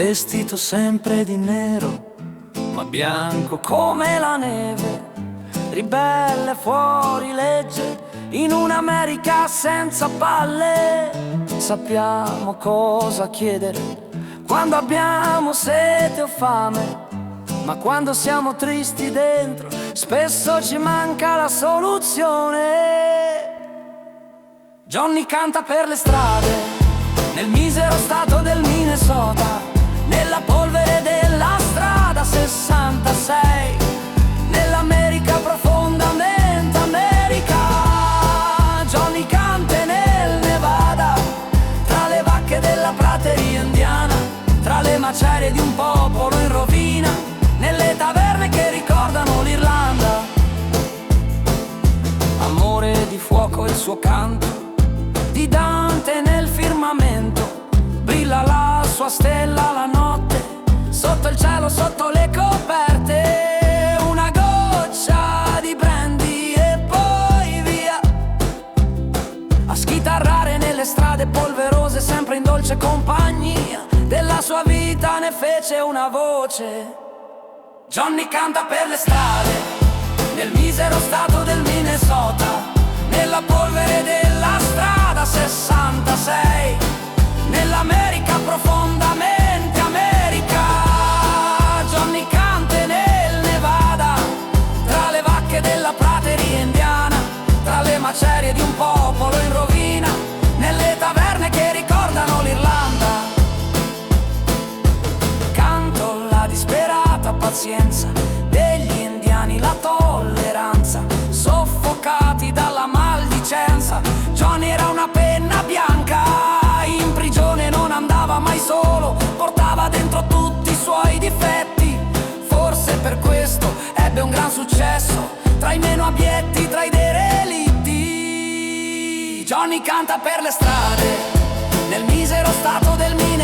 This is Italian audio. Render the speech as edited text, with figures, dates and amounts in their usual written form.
vestito sempre di nero, ma bianco come la neve, ribelle fuori legge, in un'America senza palle. Sappiamo cosa chiedere quando abbiamo sete o fame, ma quando siamo tristi dentro spesso ci manca la soluzione. Johnny canta per le strade, nel misero stato del Minnesota, nella polvere della strada 66, nell'America profondamente America. Johnny canta nel Nevada, tra le vacche della prateria indiana, tra le macerie di un popolo in rovina, nelle taverne che ricordano l'Irlanda. Amore di fuoco il suo canto, di Dante nel firmamento, brilla la sua stella la notte, sotto il cielo, sotto le coperte. Una goccia di brandy e poi via, a schitarrare nelle strade polverose, sempre in dolce compagnia, della sua vita ne fece una voce. Johnny canta per le strade, nel misero stato del Minnesota, nella polvere della strada 66, nell'America profondamente America. Johnny canta nel Nevada, tra le vacche della prateria indiana, tra le macerie di un popolo in rovina, nelle taverne che ricordano l'Irlanda. Canto la disperata pazienza degli indiani, la tolleranza, soffocati dalla maldicenza. Johnny era una penna bianca, in prigione non andava mai solo, portava dentro tutti i suoi difetti. Forse per questo ebbe un gran successo tra i meno abietti, tra i derelitti. Johnny canta per le strade, nel misero stato del Minnesota,